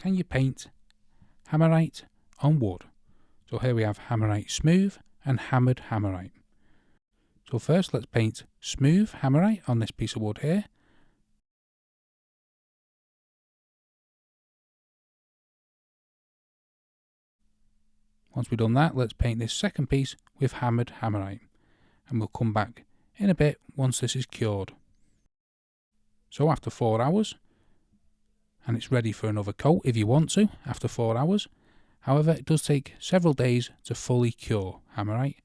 can you paint Hammerite on wood? So here we have Hammerite smooth and hammered Hammerite. So first let's paint smooth Hammerite on this piece of wood here. Once we've done that, let's paint this second piece with hammered Hammerite. And we'll come back in a bit once this is cured. So after 4 hours, and it's ready for another coat if you want to after 4 hours. However, it does take several days to fully cure Hammerite.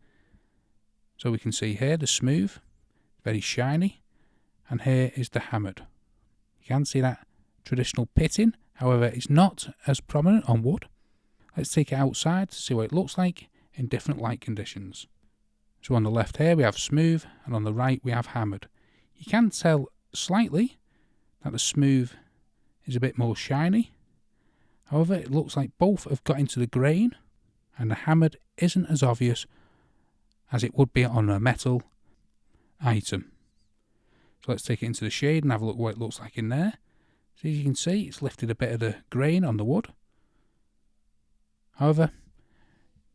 So we can see here the smooth, very shiny, and here is the hammered. You can see that traditional pitting, however it's not as prominent on wood. Let's take it outside to see what it looks like in different light conditions. So on the left here we have smooth, and on the right we have hammered. You can tell slightly that the smooth is a bit more shiny. However, it looks like both have got into the grain, and the hammered isn't as obvious as it would be on a metal item. So let's take it into the shade and have a look what it looks like in there. So as you can see, it's lifted a bit of the grain on the wood. However,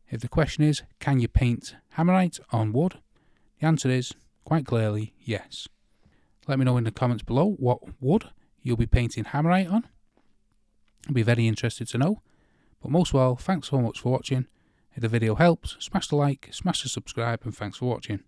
if the question is, can you paint Hammerite on wood? The answer is, quite clearly, yes. Let me know in the comments below what wood you'll be painting Hammerite on. I'll be very interested to know. But most of all, thanks so much for watching. If the video helps, smash the like, smash the subscribe, and thanks for watching.